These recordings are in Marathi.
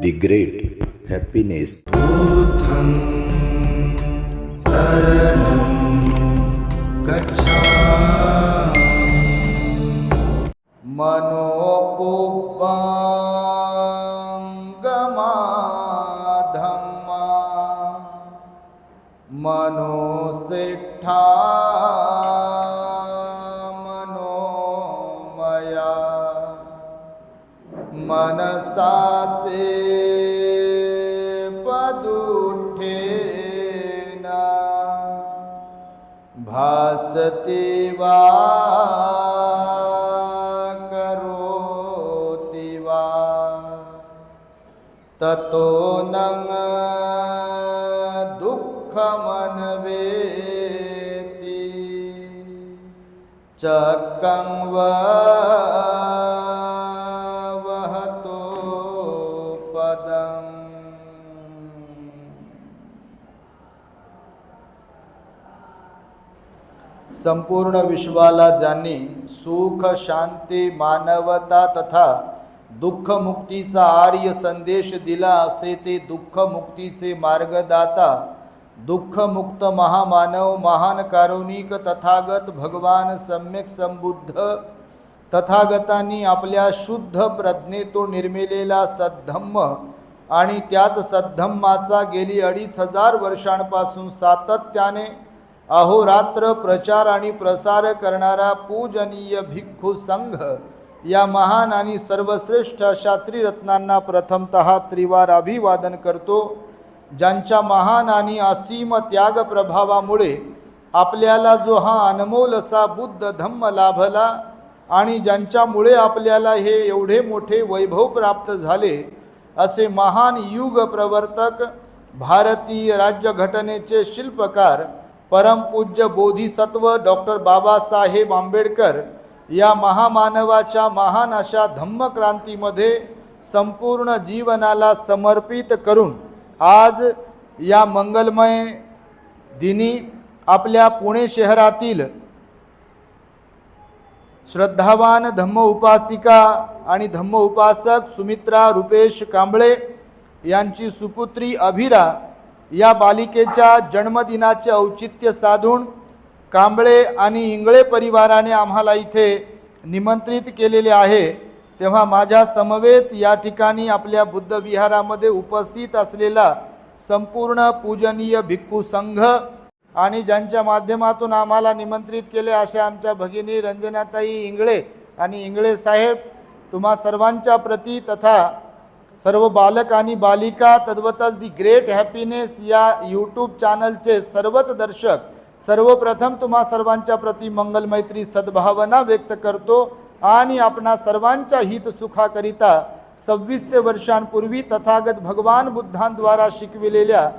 The great happiness. बुद्धं शरणं गच्छामि मनोपुब्बंगमा धम्मा मनोसिट्ठा मनोमया मनसाचे पदुठेन भासते वा करोति वा ततो नंग दुःखमन्वेति चक्कं वहतो पदम्. संपूर्ण विश्वाला ज्यांनी सुख शांती मानवता तथा दुःख मुक्तीचा आर्य संदेश दिला असे ते दुःख मुक्तीचे मार्गदाता दुःख मुक्त महामानव महान कारुणिक तथागत भगवान सम्यक संबुद्ध तथागतांनी आपल्या शुद्ध प्रज्ञेतून निर्मिलेला सद्धम्म आणि त्याच सद्धम्माचा गेली 2500 वर्षांपासून सातत्याने अहोरात्र प्रचार आणि प्रसार करणारा पूजनीय भिक्खू संघ या महान आणि सर्वश्रेष्ठ अशा त्रिरत्नांना प्रथमतः त्रिवार अभिवादन करतो. ज्यांच्या महान आणि असीम त्याग प्रभावामुळे आपल्याला जो हा अनमोल असा बुद्ध धम्म लाभला आणि ज्यांच्यामुळे आपल्याला हे एवढे मोठे वैभव प्राप्त झाले असे महान युग प्रवर्तक भारतीय राज्यघटनेचे शिल्पकार परमपूज्य बोधिसत्व डॉक्टर बाबासाहेब आंबेडकर या महामानवाच्या महान अशा धम्मक्रांतीमध्ये संपूर्ण जीवनाला समर्पित करून आज या मंगलमय दिनी आपल्या पुणे शहरातील श्रद्धावान धम्म उपासिका आणि धम्म उपासक सुमित्रा रुपेश कांबळे यांची सुपुत्री अभिरा या बालिकेच्या जन्मदिनाचे औचित्य साधून कांबळे आणि इंगळे परिवाराने आम्हाला इथे निमंत्रित केलेले आहे. तेव्हा माझ्या समवेत या ठिकाणी आपल्या बुद्ध विहारामध्ये उपस्थित असलेला संपूर्ण पूजनीय भिक्खू संघ आणि ज्यांच्या माध्यमातून आम्हाला निमंत्रित केले अशा आमच्या भगिनी रंजनाताई इंगळे आणि इंगळे साहेब, तुम्हा सर्वांच्या प्रती तथा सर्व बालक आणि बालिका तद्वतच दी ग्रेट हॅपीनेस या यूट्यूब चॅनलचे सर्वच दर्शक सर्वप्रथम तुम्हा सर्वांच्या प्रती मंगलमैत्री सद्भावना व्यक्त करतो आणि आपणा सर्वांच्या हित सुखाकरिता 2600 वर्षांपूर्वी तथागत भगवान बुद्धांद्वारा शिकविलेल्या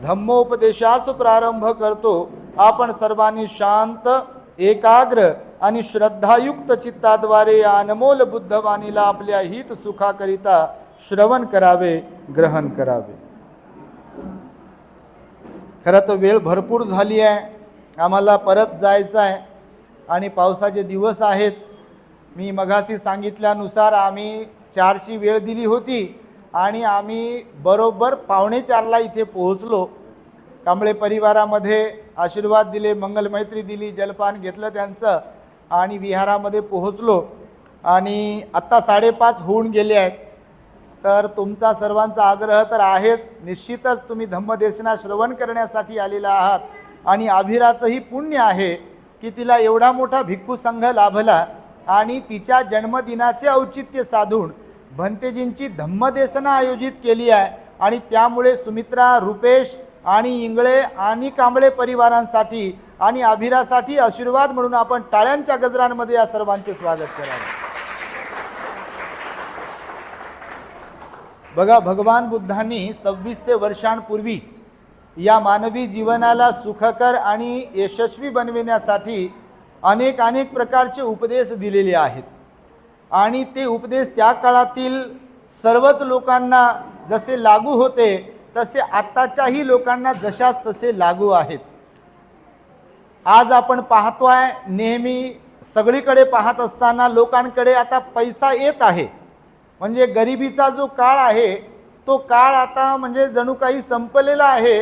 धम्मोपदेशास प्रारंभ करतो. आपण सर्वांनी शांत एकाग्र आणि श्रद्धायुक्त चित्ताद्वारे या अनमोल बुद्धवाणीला आपल्या हित सुखाकरिता श्रवण करावे, ग्रहण करावे. खरं तर वेळ भरपूर झाली आहे, आम्हाला परत जायचं आहे आणि पावसाचे दिवस आहेत. मी मगाशी सांगितल्यानुसार आम्ही 4ची वेळ दिली होती आणि आम्ही बरोबर 3:45ला इथे पोहोचलो. कांबळे परिवारामध्ये आशीर्वाद दिले, मंगलमैत्री दिली, जलपान घेतलं त्यांचं आणि विहारामध्ये पोहोचलो आणि आत्ता 5:30 होऊन गेले आहेत. तर तुमचा सर्वांचा आग्रह तर आहेच, निश्चितच तुम्ही धम्मदेशना श्रवण करण्यासाठी आलेला आहात आणि अभिराचंही पुण्य आहे की तिला एवढा मोठा भिक्खू संघ लाभला आणि तिच्या जन्मदिनाचे औचित्य साधून भंतेजींची धम्मदेशना आयोजित केली आहे आणि त्यामुळे सुमित्रा, रुपेश आणि इंगळे आणि कांबळे परिवारांसाठी आणि अभिरासाठी आशीर्वाद म्हणून आपण टाळ्यांच्या गजरांमध्ये या सर्वांचे स्वागत करावे. बघा, भगवान बुद्धांनी 2600 वर्षांपूर्वी या मानवी जीवनाला सुखकर आणि यशस्वी बनविण्यासाठी अनेक प्रकारचे उपदेश दिलेले आहेत आणि ते उपदेश त्या काळातील सर्वच लोकांना जसे लागू होते तसे आत्ताच्याही लोकांना जशास तसे लागू आहेत. आज आपण पाहतोय, नेहमी सगळीकडे पाहत असताना लोकांकडे आता पैसा येत आहे, म्हणजे गरिबीचा जो काळ आहे तो काळ आता म्हणजे जणू काही संपलेला आहे.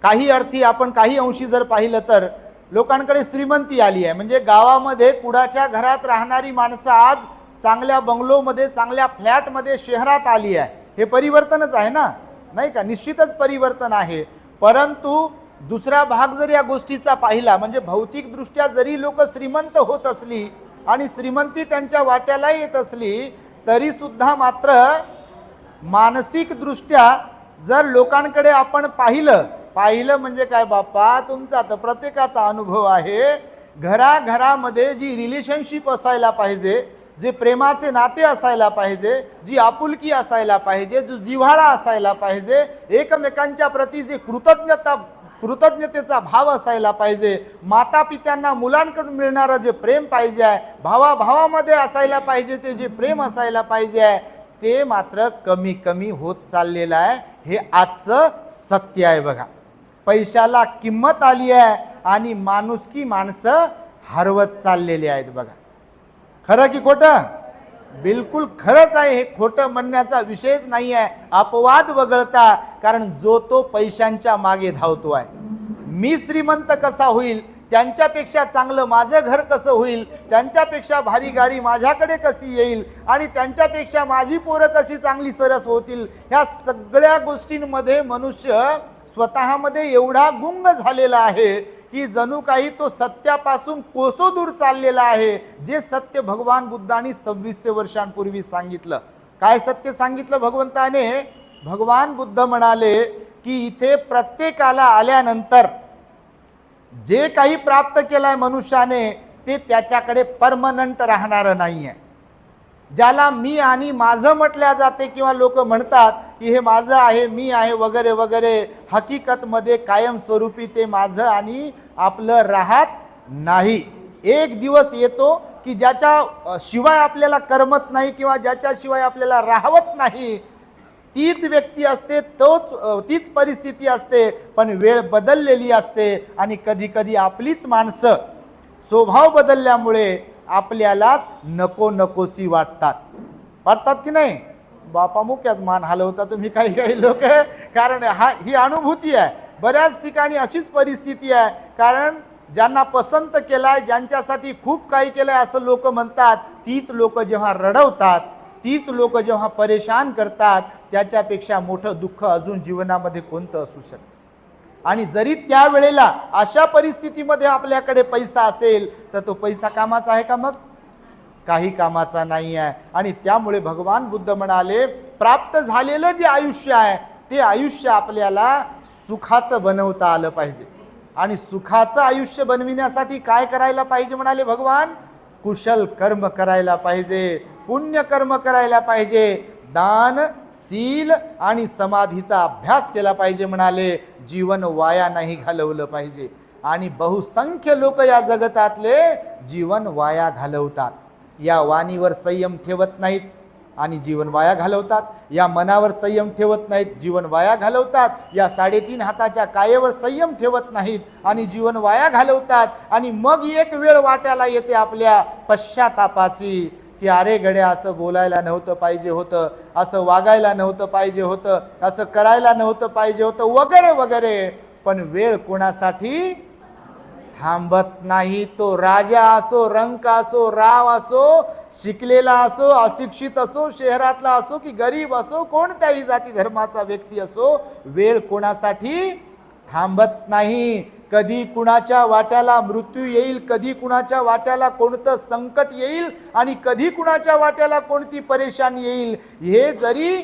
काही अर्थी आपण काही अंशी जर पाहिलं तर लोकांकडे श्रीमंती आली आहे. म्हणजे गावामध्ये कुडाच्या घरात राहणारी माणसं आज चांगल्या बंगलोमध्ये, चांगल्या फ्लॅटमध्ये, शहरात आली आहे. हे परिवर्तनच आहे ना, नाही का? निश्चितच परिवर्तन आहे. परंतु दुसरा भाग जर या गोष्टीचा पाहिला, म्हणजे भौतिकदृष्ट्या जरी लोक श्रीमंत होत असली आणि श्रीमंती त्यांच्या वाट्याला येत असली, तरी सुद्धा मात्र मानसिकदृष्ट्या जर लोकांकडे आपण पाहिलं म्हणजे काय बाप्पा, तुमचा तर प्रत्येकाचा अनुभव आहे. घराघरामध्ये जी रिलेशनशिप असायला पाहिजे, जे प्रेमाचे नाते असायला पाहिजे, जी आपुलकी असायला पाहिजे, जो जिव्हाळा असायला पाहिजे, एकमेकांच्या प्रती जे कृतज्ञतेचा भाव असायला पाहिजे, माता पित्यांना मुलांकडून मिळणारं जे प्रेम पाहिजे आहे, भावाभावामध्ये असायला पाहिजे ते जे प्रेम असायला पाहिजे आहे, ते मात्र कमी कमी होत चाललेलं आहे. हे आजचं सत्य आहे बघा. पैशाला किंमत आली आहे आणि माणुसकी माणसं हरवत चाललेली आहेत बघा. खरं की खोटं? बिलकुल खरंच आहे. हे खोटं म्हणण्याचा विषयच नाही आहे. अपवाद वगळता, कारण जो तो पैशांच्या मागे धावतो आहे. मी श्रीमंत कसा होईल, त्यांच्यापेक्षा चांगलं माझं घर कसं होईल, त्यांच्यापेक्षा भारी गाडी माझ्याकडे कशी येईल आणि त्यांच्यापेक्षा माझी पोरं कशी चांगली सरस होतील, ह्या सगळ्या गोष्टींमध्ये मनुष्य स्वतःमध्ये एवढा गुंग झालेला आहे की जणू काही तो सत्यापासून कोसो दूर चाललेला आहे. जे सत्य भगवान बुद्धांनी 2600 वर्षांपूर्वी सांगितलं. काय सत्य सांगितलं भगवंताने? भगवान बुद्ध म्हणाले की इथे प्रत्येकाला आल्यानंतर जे काही प्राप्त केलंय मनुष्याने, ते त्याच्याकडे परमनंट राहणारं नाही आहे. ज्याला मी आणि माझं म्हटल्या जाते किंवा लोक म्हणतात की हे माझं आहे, मी आहे वगैरे वगैरे, हकीकतमध्ये कायमस्वरूपी ते माझं आणि आपलं राहत नाही. एक दिवस येतो की ज्याच्या शिवाय आपल्याला करमत नाही किंवा ज्याच्याशिवाय आपल्याला राहवत नाही, तीच व्यक्ती असते, तीच परिस्थिती असते, पण वेळ बदललेली असते. आणि कधी कधी आपलीच माणसं स्वभाव बदलल्यामुळे आपल्यालाच नको नकोसी वाटतात की नाही? बापा मुक्याच मान हलवता तुम्ही काही लोक, कारण ही अनुभूती आहे. बऱ्याच ठिकाणी अशीच परिस्थिती आहे. कारण ज्यांना पसंत केलाय, ज्यांच्यासाठी खूप काही केलंय असं लोक म्हणतात, तीच लोक जेव्हा रडवतात, तीच लोक जेव्हा परेशान करतात, त्याच्यापेक्षा मोठं दुःख अजून जीवनामध्ये कोणतं असू शकतं? आणि जरी त्यावेळेला अशा परिस्थितीमध्ये आपल्याकडे पैसा असेल, तर तो पैसा कामाचा आहे का? मग काही कामाचा नाही आहे. आणि त्यामुळे भगवान बुद्ध म्हणाले, प्राप्त झालेलं जे आयुष्य आहे, ते आयुष्य आपल्याला सुखाचं बनवता आलं पाहिजे. आणि सुखाचं आयुष्य बनविण्यासाठी काय करायला पाहिजे म्हणाले भगवान? कुशल कर्म करायला पाहिजे, पुण्य कर्म करायला पाहिजे, दान, शील आणि समाधीचा अभ्यास केला पाहिजे म्हणाले. जीवन वाया नाही घालवलं पाहिजे. आणि बहुसंख्य लोक या जगतातले जीवन वाया घालवतात. या वाणीवर संयम ठेवत नाहीत आणि जीवन वाया घालवतात. या मनावर संयम ठेवत नाहीत, जीवन वाया घालवतात. या 3.5 हाताच्या कायेवर संयम ठेवत नाहीत आणि जीवन वाया घालवतात. आणि मग एक वेळ वाट्याला येते आपल्या पश्चातापाची की अरे गड्या, असं बोलायला नव्हतं पाहिजे होतं, असं वागायला नव्हतं पाहिजे होतं, असं करायला नव्हतं पाहिजे होतं वगैरे वगैरे. पण वेळ कोणासाठी थांबत नाही. तो राजा असो, रंक असो, राव असो, शिकलेला असो, अशिक्षित असो, शहरातला असो की गरीब असो, कोणत्याही जाती धर्माचा व्यक्ती असो, वेळ कोणासाठी थांबत नाही. कधी कुणाच्या वाट्याला मृत्यू येईल, कधी कुणाच्या वाट्याला कोणतं संकट येईल आणि कधी कुणाच्या वाट्याला कोणती परेशानी येईल, हे जरी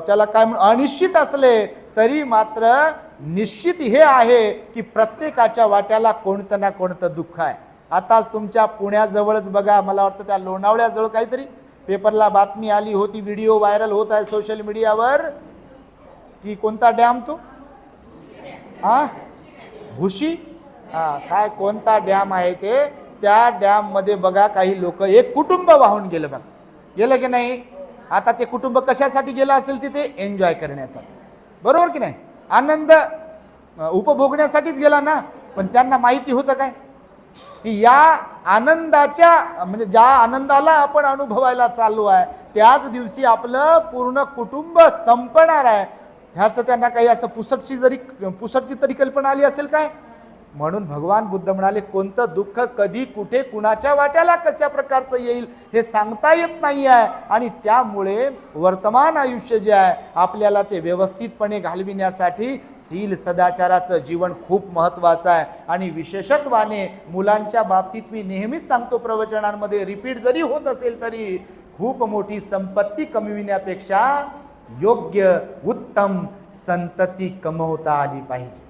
त्याला काय अनिश्चित असले, तरी मात्र निश्चित हे आहे की प्रत्येकाच्या वाट्याला कोणतं ना कोणतं दुःख आहे. आताच तुमच्या पुण्याजवळच बघा, मला वाटतं त्या लोणावळ्याजवळ काहीतरी पेपरला बातमी आली होती, व्हिडिओ व्हायरल होत आहे सोशल मीडियावर, की कोणता डॅम तो भुशी, काय कोणता डॅम आहे ते, त्या डॅम मध्ये बघा काही लोक, एक कुटुंब वाहून गेलं बघा. गेलं की नाही? आता ते कुटुंब कशासाठी गेलं असेल तिथे? एन्जॉय करण्यासाठी, बरोबर की नाही? आनंद उपभोगण्यासाठीच गेला ना. पण त्यांना माहिती होतं काय की या आनंदाच्या, म्हणजे ज्या आनंदाला आपण अनुभवायला चाललो आहे, त्याच दिवशी आपलं पूर्ण कुटुंब संपणार आहे. ह्याचं त्यांना काही असं पुसटची तरी कल्पना आली असेल काय? म्हणून भगवान बुद्ध म्हणाले, कोणतं दुःख कधी कुठे कुणाच्या वाट्याला कशा प्रकारचं येईल हे सांगता येत नाही आहे. आणि त्यामुळे वर्तमान आयुष्य जे आहे आपल्याला ते व्यवस्थितपणे घालविण्यासाठी शील सदाचाराचं जीवन खूप महत्त्वाचं आहे. आणि विशेषत्वाने मुलांच्या बाबतीत मी नेहमीच सांगतो, प्रवचनांमध्ये रिपीट जरी होत असेल तरी, खूप मोठी संपत्ती कमविण्यापेक्षा योग्य उत्तम संतती कमवता आली पाहिजे.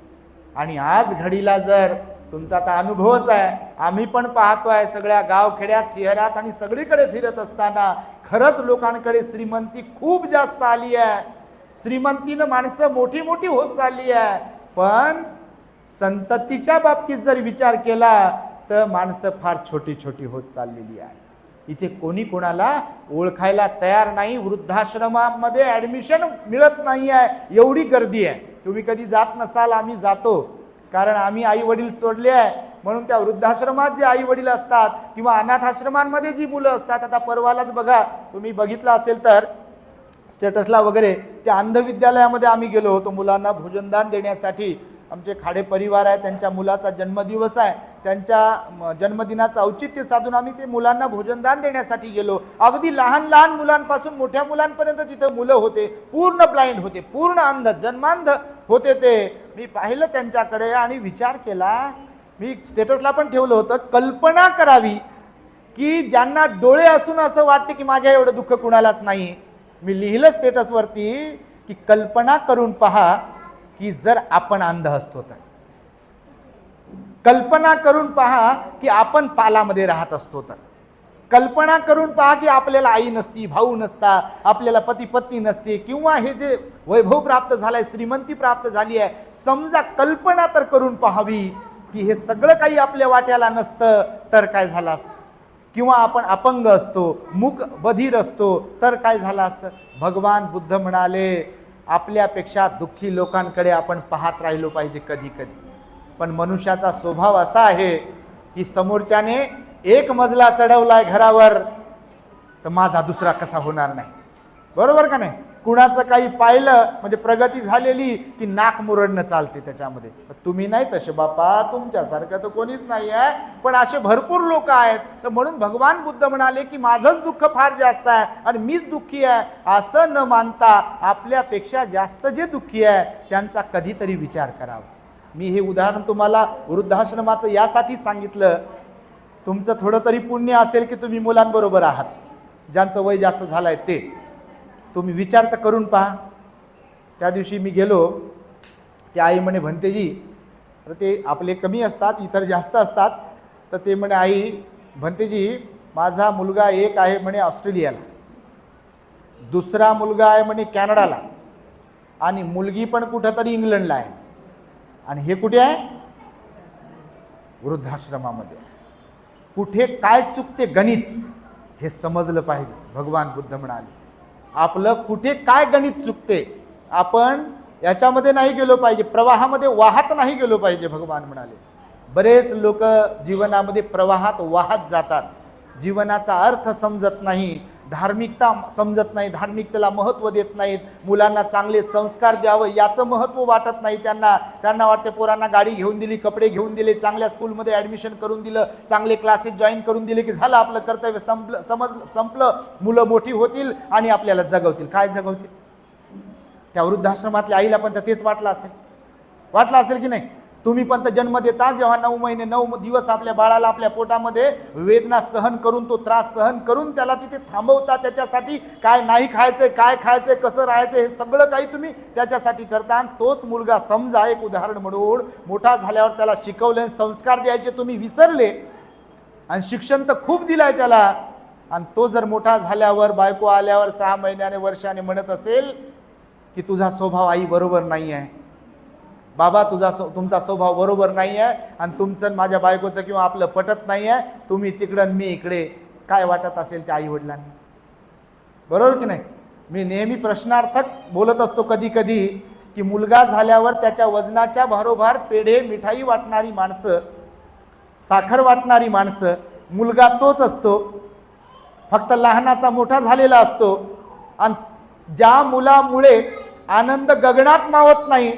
आणि आज घडीला जर तुमचा आता अनुभवच आहे, आम्ही पण पाहतोय सगळ्या गावखेड्यात शहरात आणि सगळीकडे फिरत असताना खरंच लोकांकडे श्रीमंती खूप जास्त आली आहे. श्रीमंतीनं माणसं मोठी मोठी होत चालली आहे. पण संततीच्या बाबतीत जर विचार केला तर माणसं फार छोटी छोटी होत चाललेली आहे. इथे कोणी कोणाला ओळखायला तयार नाही. वृद्धाश्रमामध्ये ॲडमिशन मिळत नाही आहे, एवढी गर्दी आहे. तुम्ही कधी जात नसाल, आम्ही जातो, कारण आम्ही आई वडील सोडले आहे. म्हणून त्या वृद्धाश्रमात जे आई वडील असतात किंवा अनाथ आश्रमांमध्ये जी मुलं असतात, आता परवालाच बघा, तुम्ही बघितलं असेल तर स्टेटसला वगैरे, त्या अंधविद्यालयामध्ये आम्ही गेलो होतो मुलांना देण्यासाठी. आमचे खाडे परिवार आहे, त्यांच्या मुलाचा जन्मदिवस आहे, त्यांच्या जन्मदिनाचं औचित्य साधून आम्ही ते मुलांना भोजनदान देण्यासाठी गेलो. अगदी लहान लहान मुलांपासून मोठ्या मुलांपर्यंत तिथं मुलं होते, पूर्ण ब्लाइंड होते, पूर्ण अंध, जन्मांध होते ते. मी पाहिलं त्यांच्याकडे आणि विचार केला, मी स्टेटसला पण ठेवलं होतं, कल्पना करावी की ज्यांना डोळे असून असं वाटते की माझ्या एवढं दुःख कुणालाच नाही. मी लिहिलं स्टेटसवरती की कल्पना करून पहा की जर आपण अंध असतो तर, कल्पना करून पहा की आपण पालामध्ये राहत असतो तर, कल्पना करून पहा की आपल्याला आई नसती, भाऊ नसता, आपल्याला पती पत्नी नसते, किंवा हे जे वैभव प्राप्त झालंय, श्रीमंती प्राप्त झाली आहे, समजा कल्पना तर करून पाहावी की हे सगळं काही आपल्या वाट्याला नसतं तर काय झालं असतं, किंवा आपण अपंग असतो, मूक बधीर असतो तर काय झालं असतं. भगवान बुद्ध म्हणाले, आपल्यापेक्षा दुःखी लोकांकडे आपण पाहत राहिलो पाहिजे कधी कधी. पण मनुष्याचा स्वभाव असा आहे की समोरच्याने एक मजला चढवलाय घरावर तर माझा दुसरा कसा होणार नाही, बरोबर का नाही? कुणाचं काही पाहिलं म्हणजे प्रगती झालेली की नाक मुरडणं चालते त्याच्यामध्ये. तुम्ही नाही तसे बापा, तुमच्यासारखं तर कोणीच नाही आहे, पण असे भरपूर लोक आहेत. तर म्हणून भगवान बुद्ध म्हणाले की माझंच दुःख फार जास्त आहे आणि मीच दुःखी आहे, असं न मानता आपल्यापेक्षा जास्त जे दुःखी आहे त्यांचा कधीतरी विचार करावा. मी हे उदाहरण तुम्हाला वृद्धाश्रमाचं यासाठी सांगितलं, तुमचं थोडं तरी पुण्य असेल की तुम्ही मुलांबरोबर आहात, ज्यांचं वय जास्त झालं आहे ते. तुम्ही विचार तर करून पहा. त्या दिवशी मी गेलो, त्या आई म्हणे, भंतेजी, तर ते आपले कमी असतात, इतर जास्त असतात, तर ते म्हणे, आई भंतेजी, माझा मुलगा एक आहे म्हणे ऑस्ट्रेलियाला, दुसरा मुलगा आहे म्हणे कॅनडाला, आणि मुलगी पण कुठंतरी इंग्लंडला आहे, आणि हे कुठे आहे? वृद्धाश्रमामध्ये. कुठे काय चुकते गणित हे समजलं पाहिजे. भगवान बुद्ध म्हणाले, आपलं कुठे काय गणित चुकते, आपण याच्यामध्ये नाही गेलो पाहिजे, प्रवाहामध्ये वाहत नाही गेलो पाहिजे. भगवान म्हणाले, बरेच लोक जीवनामध्ये प्रवाहात वाहत जातात, जीवनाचा अर्थ समजत नाही, धार्मिकता समजत नाही, धार्मिकतेला महत्त्व देत नाहीत, मुलांना चांगले संस्कार द्यावं याचं महत्त्व वाटत नाही त्यांना वाटते पोरांना गाडी घेऊन दिली, कपडे घेऊन दिले, चांगल्या स्कूलमध्ये ॲडमिशन करून दिलं, चांगले क्लासेस जॉईन करून दिले की झालं, आपलं कर्तव्य संपलं, मुलं मोठी होतील आणि आपल्याला जगवतील. काय जगवतील? त्या वृद्धाश्रमातल्या आईला पण तर तेच वाटलं असेल की नाही? तुम्ही पण तर जन्म देता, जेव्हा 9 महिने 9 दिवस आपल्या बाळाला आपल्या पोटामध्ये वेदना सहन करून, तो त्रास सहन करून त्याला तिथे थांबवता, त्याच्यासाठी काय नाही खायचंय, काय खायचंय, कसं राहायचं, हे सगळं काही तुम्ही त्याच्यासाठी करता. आणि तोच मुलगा समजा एक उदाहरण म्हणून मोठा झाल्यावर त्याला शिकवले, संस्कार द्यायचे तुम्ही विसरले, आणि शिक्षण तर खूप दिलंय त्याला, आणि तो जर मोठा झाल्यावर, बायको आल्यावर 6 महिन्याने वर्षाने म्हणत असेल की तुझा स्वभाव आई बरोबर नाही आहे, बाबा तुमचा स्वभाव बरोबर नाही आहे, आणि तुमचं माझ्या बायकोचं किंवा आपलं पटत नाही आहे, तुम्ही तिकडं मी इकडे, काय वाटत असेल त्या आई वडिलांनी? बरोबर की नाही? मी नेहमी प्रश्नार्थक बोलत असतो कधी कधी की मुलगा झाल्यावर त्याच्या वजनाच्या भारोभार पेढे मिठाई वाटणारी माणसं, साखर वाटणारी माणसं, मुलगा तोच असतो. फक्त लहानाचा मोठा झालेला असतो. आणि ज्या मुलामुळे आनंद गगनात मावत नाही,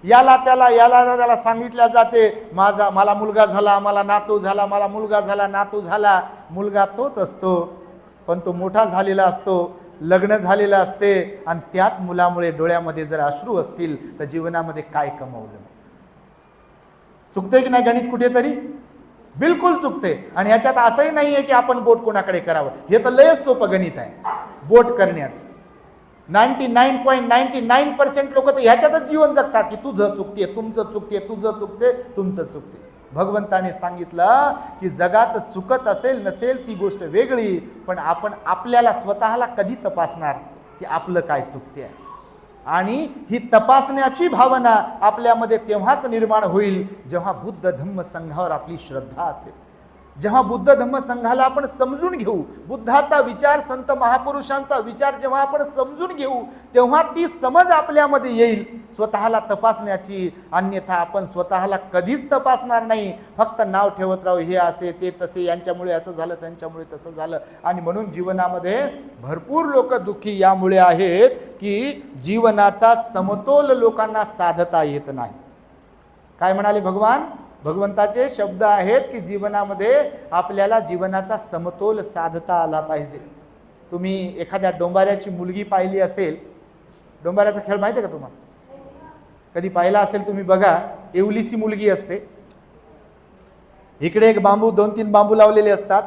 याला त्याला सांगितल्या जाते मला मुलगा झाला, मला नातू झाला, मला मुलगा झाला, नातू झाला. मुलगा तोच असतो, पण तो मोठा झालेला असतो, लग्न झालेलं असते. आणि त्याच मुलामुळे डोळ्यामध्ये जर अश्रू असतील तर जीवनामध्ये काय कमवलं? चुकते की नाही गणित कुठेतरी? बिलकुल चुकते. आणि ह्याच्यात असंही नाहीये की आपण बोट कोणाकडे करावं, हे तर लयच सोपं गणित आहे बोट करण्याचं. 99.99% लोक तर ह्याच्यातच जीवन जगतात की तुझं चुकते, तुमचं चुकते, तुझं चुकते, तुमचं चुकते. भगवंताने सांगितलं की जगाचं चुकत असेल नसेल ती गोष्ट वेगळी, पण आपण आपल्याला स्वतःला कधी तपासणार की आपलं काय चुकते आहे? आणि ही तपासण्याची भावना आपल्यामध्ये तेव्हाच निर्माण होईल जेव्हा बुद्ध धम्म संघावर आपली श्रद्धा असेल, जेव्हा बुद्ध धम्म संघाला आपण समजून घेऊ, बुद्धाचा विचार, संत महापुरुषांचा विचार जेव्हा आपण समजून घेऊ, तेव्हा ती समज आपल्यामध्ये येईल स्वतःला तपासण्याची. अन्यथा आपण स्वतःला कधीच तपासणार नाही, फक्त नाव ठेवत राहू, हे असे ते तसे, यांच्यामुळे असं झालं, त्यांच्यामुळे तसं झालं. आणि म्हणून जीवनामध्ये भरपूर लोक दुःखी यामुळे आहेत की जीवनाचा समतोल लोकांना साधता येत नाही. काय म्हणाले भगवान? भगवंताचे शब्द आहेत की जीवनामध्ये आपल्याला जीवनाचा समतोल साधता आला पाहिजे. तुम्ही एखाद्या डोंबाऱ्याची मुलगी पाहिली असेल, डोंबाऱ्याचा खेळ माहिती आहे का तुम्हाला? कधी पाहिला असेल तुम्ही बघा. एवलीसी मुलगी असते, इकडे एक बांबू, 2-3 बांबू लावलेले असतात,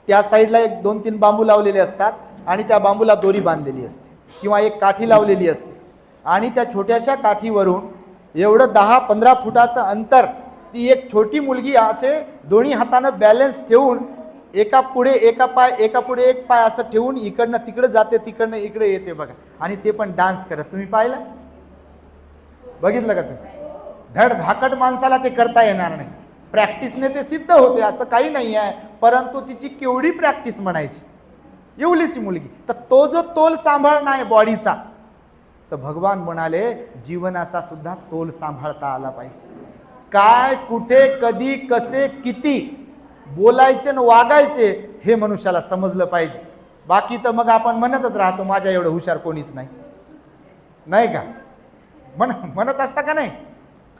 त्या साईडला एक 2-3 बांबू लावलेले असतात आणि त्या बांबूला दोरी बांधलेली असते किंवा एक काठी लावलेली असते. आणि त्या छोट्याशा काठीवरून एवढं 10-15 फुटाचं अंतर ती एक छोटी मुलगी असे दोन्ही हातानं बॅलन्स ठेवून एका पुढे एका पाय, एका पुढे एक पाय असं ठेवून इकडनं तिकडे जाते, तिकडनं इकडे येते बघा. आणि ते पण डान्स करत. तुम्ही पाहिलं? बघितलं का तुम्ही? धड धाकट माणसाला ते करता येणार नाही. प्रॅक्टिसने ते सिद्ध होते असं काही नाही आहे, परंतु तिची केवढी प्रॅक्टिस म्हणायची. एवढीशी मुलगी, तर तो जो तोल सांभाळणं आहे बॉडीचा, तर भगवान म्हणाले जीवनाचा सुद्धा तोल सांभाळता आला पाहिजे. काय, कुठे, कधी, कसे, किती बोलायचे आणि वागायचे हे मनुष्याला समजलं पाहिजे. बाकी तर मग आपण म्हणतच राहतो माझ्या एवढं हुशार कोणीच नाही, नाही का? म्हणत असता का नाही?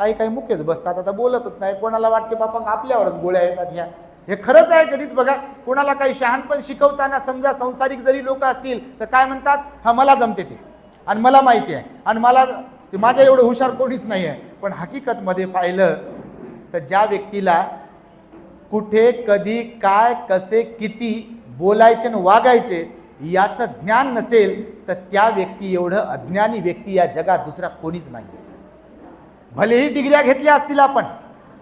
काही काही मुख्यच बसतात, आता बोलतच नाही. कोणाला वाटते बापा आपल्यावरच गोळ्या येतात ह्या. हे खरंच आहे गणित. बघा, कोणाला काही शहाणपण शिकवताना समजा संसारिक जरी लोक असतील तर काय म्हणतात, हा मला जमते ते आणि मला माहिती आहे आणि मला ते माझ्या एवढं हुशार कोणीच नाही आहे. पण हकीकतमध्ये पाहिलं तर ज्या व्यक्तीला कुठे, कधी, काय, कसे, किती बोलायचे आणि वागायचे याचं ज्ञान नसेल तर त्या व्यक्ती एवढं अज्ञानी व्यक्ती या जगात दुसरा कोणीच नाही. भलेही डिग्र्या घेतल्या असतील आपण,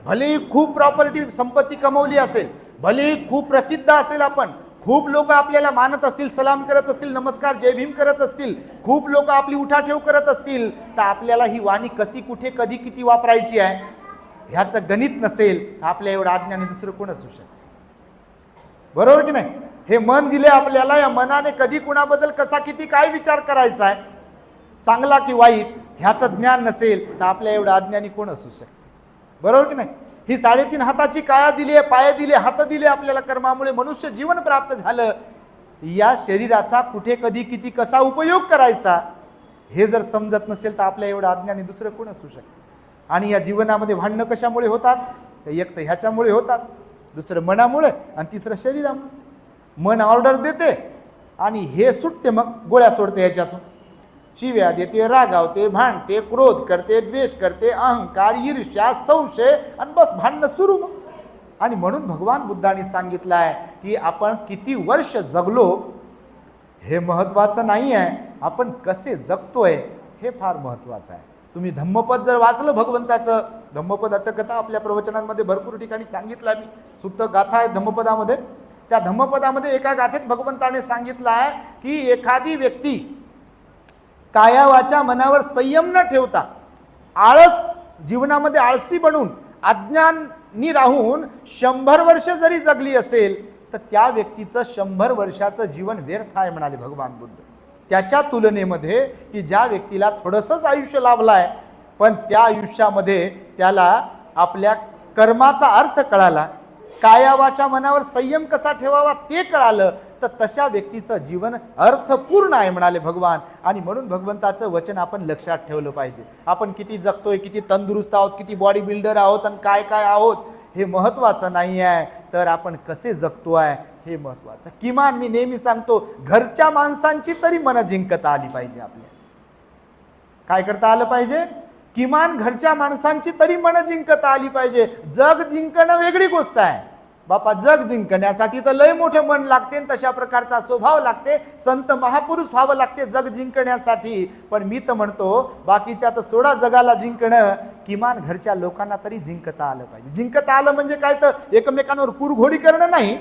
भलेही खूप प्रॉपर्टी संपत्ती कमवली असेल, भलेही खूप प्रसिद्ध असेल आपण, खूप लोक आपल्याला मानत असतील, सलाम करत असतील, नमस्कार जय भीम करत असतील, खूप लोक आपली उठाठेव करत असतील, तर आपल्याला ही वाणी कशी, कुठे, कधी, किती वापरायची आहे ह्याचं गणित नसेल तर आपल्या एवढं अज्ञानी दुसरं कोण असू शकतं? बरोबर की नाही? हे मन दिले आपल्याला, या मनाने कधी कुणाबद्दल कसा, किती, काय विचार करायचा आहे, चांगला की वाईट, ह्याचं ज्ञान नसेल तर आपल्या एवढं अज्ञानी कोण असू शकतं? बरोबर की नाही? ही 3.5 हाताची काया दिली आहे, पाय दिले, हात दिले आपल्याला कर्मामुळे, मनुष्य जीवन प्राप्त झालं. या शरीराचा कुठे, कधी, किती, कसा उपयोग करायचा हे जर समजत नसेल तर आपल्या एवढं अज्ञानी दुसरं कोण असू शकतं? आणि या जीवनामध्ये भांडणं कशामुळे होतात? तर एक तर ह्याच्यामुळे होतात, दुसरं मनामुळे, आणि तिसरं शरीरामुळे. मन ऑर्डर देते आणि हे सुटते, मग गोळ्या सोडते ह्याच्यातून, शिव्या देते, रागावते, भांडते, क्रोध करते, द्वेष करते, अहंकार, ईर्ष्या, संशय, आणि बस भांडणं सुरू मग. आणि म्हणून भगवान बुद्धांनी सांगितलं आहे की आपण किती वर्ष जगलो हे महत्त्वाचं नाही आहे, आपण कसे जगतोय हे फार महत्त्वाचं आहे. तुम्ही धम्मपद जर वाचलं भगवंताचं, धम्मपद अट्टकथा आपल्या प्रवचनांमध्ये भरपूर ठिकाणी सांगितलं आहे, मी सुद्ध गाथा आहे धम्मपदामध्ये. त्या धम्मपदामध्ये एका गाथेत भगवंताने सांगितलं आहे की एखादी व्यक्ती काया वाचा मनावर संयम न ठेवता आळस, जीवनामध्ये आळसी बनून अज्ञानी राहून 100 वर्ष जरी जगली असेल तर त्या व्यक्तीचं 100 वर्षाचं जीवन व्यर्थ आहे म्हणाले भगवान बुद्ध. त्याच्या तुलनेमध्ये की ज्या व्यक्तीला थोडंसंच आयुष्य लाभलं आहे पण त्या आयुष्यामध्ये त्याला आपल्या कर्माचा अर्थ कळाला, काया वाचा मनावर संयम कसा ठेवावा ते कळालं, तर तशा व्यक्तीचं जीवन अर्थपूर्ण आहे म्हणाले भगवान. आणि म्हणून भगवंताचं वचन आपण लक्षात ठेवलं पाहिजे. आपण किती जगतोय, किती तंदुरुस्त आहोत, किती बॉडी बिल्डर आहोत आणि काय काय आहोत हे महत्त्वाचं नाही आहे, तर आपण कसे जगतो आहे हे महत्त्वाचं. किमान मी नेहमी सांगतो, घरच्या माणसांची तरी मन जिंकता आली पाहिजे. आपल्याला काय करता आलं पाहिजे? किमान घरच्या माणसांची तरी मन जिंकता आली पाहिजे. जग जिंकणं वेगळी गोष्ट आहे बापा. जग जिंकण्यासाठी तर लय मोठे मन लागते, तशा प्रकारचा स्वभाव लागते, संत महापुरुष व्हावं लागते जग जिंकण्यासाठी. पण मी तर म्हणतो, बाकीच्या तर सोडा जगाला जिंकणं, किमान घरच्या लोकांना तरी जिंकता आलं पाहिजे. जिंकता आलं म्हणजे काय, तर एकमेकांवर कुरघोडी करणं नाही.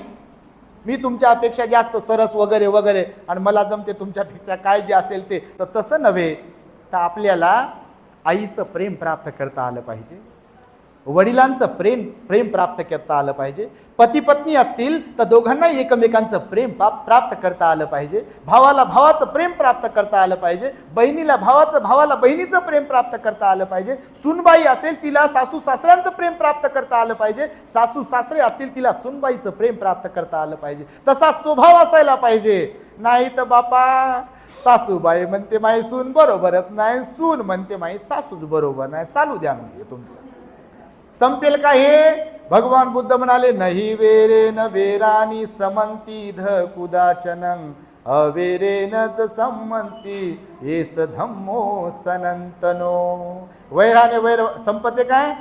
मी तुमच्यापेक्षा जास्त सरस वगैरे वगैरे आणि मला जमते तुमच्यापेक्षा काय जे असेल ते, तर तसं नव्हे. तर आपल्याला आईचं प्रेम प्राप्त करता आलं पाहिजे, वडिलांचं प्रेम प्राप्त करता आलं पाहिजे. पती पत्नी असतील तर दोघांनाही एकमेकांचं प्रेम प्राप्त करता आलं पाहिजे. भावाला भावाचं प्रेम प्राप्त करता आलं पाहिजे. बहिणीला भावाला बहिणीचं प्रेम प्राप्त करता आलं पाहिजे. सूनबाई असेल तिला सासू सासऱ्यांचं प्रेम प्राप्त करता आलं पाहिजे. सासू सासरे असतील तिला सूनबाईचं प्रेम प्राप्त करता आलं पाहिजे. तसा स्वभाव असायला पाहिजे. नाही तर बापा सासूबाई म्हणते माई सून बरोबरच नाही, सून म्हणते माई सासूच बरोबर नाही, चालू द्या म्हणजे तुमचं. संपेल का हे? भगवान बुद्ध म्हणाले, नाही वेरे न वेरानी समंती ध कुदाचनं अवेरेनच संमंती एस धम्मो सनंतनो. वैराने वैर संपते काय?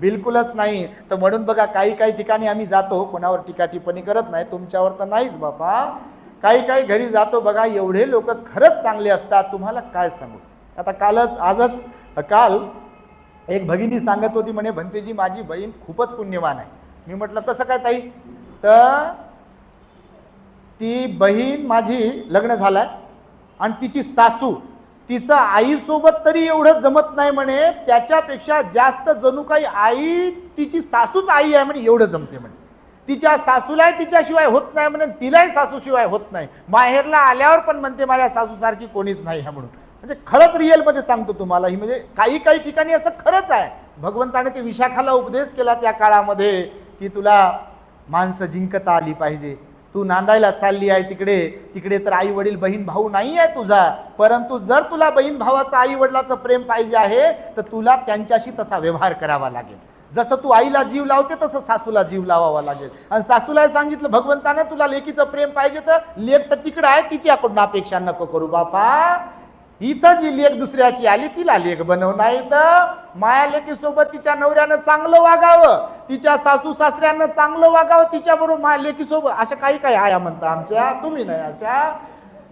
बिलकुलच नाही. तर म्हणून बघा, काही ठिकाणी आम्ही जातो, कोणावर टीका टिप्पणी करत नाही, तुमच्यावर तर नाहीच बापा. काही घरी जातो बघा, एवढे लोक खरंच चांगले असतात, तुम्हाला काय सांगू. आता काल एक भगिनी सांगत होती, म्हणे भंतेजी माझी बहीण खूपच पुण्यवान आहे. मी म्हटलं कसं काय ताई? तर ती बहीण माझी लग्न झालाय आणि तिची सासू तिचं आईसोबत तरी एवढं जमत नाही म्हणे, त्याच्यापेक्षा जास्त जणू काही आई तिची सासूच आई आहे म्हणे, एवढं जमते म्हणे. तिच्या सासूलाही तिच्याशिवाय होत नाही म्हणे, तिलाही सासूशिवाय होत नाही. माहेरला आल्यावर पण म्हणते माझ्या सासूसारखी कोणीच नाही आहे म्हणून. म्हणजे खरंच रिअलमध्ये सांगतो तुम्हाला, ही म्हणजे काही ठिकाणी असं खरंच आहे. भगवंताने ते विशाखाला उपदेश केला त्या काळामध्ये की तुला माणसं जिंकता आली पाहिजे. तू नांदायला चालली आहे तिकडे तर आई वडील बहीण भाऊ नाही आहे तुझा, परंतु जर तुला बहीण भावाचं आई वडिलाचं प्रेम पाहिजे आहे तर तुला त्यांच्याशी तसा व्यवहार करावा लागेल. जसं तू आईला जीव लावते तसं सासूला जीव लावावा लागेल. आणि सासूला सांगितलं भगवंताने, तुला लेकीचं प्रेम पाहिजे तर लेक तर तिकडं आहे, तिच्याकडून अपेक्षा नको करू बापा. इथं जी लेक दुसऱ्याची आली तिला लेक बनव. नाही तर माया लेकीसोबत तिच्या नवऱ्यानं चांगलं वागावं, तिच्या सासू सासऱ्यानं चांगलं वागावं, तिच्याबरोबर माया लेकीसोबत. अशा काही आया म्हणता आमच्या, तुम्ही नाही अशा.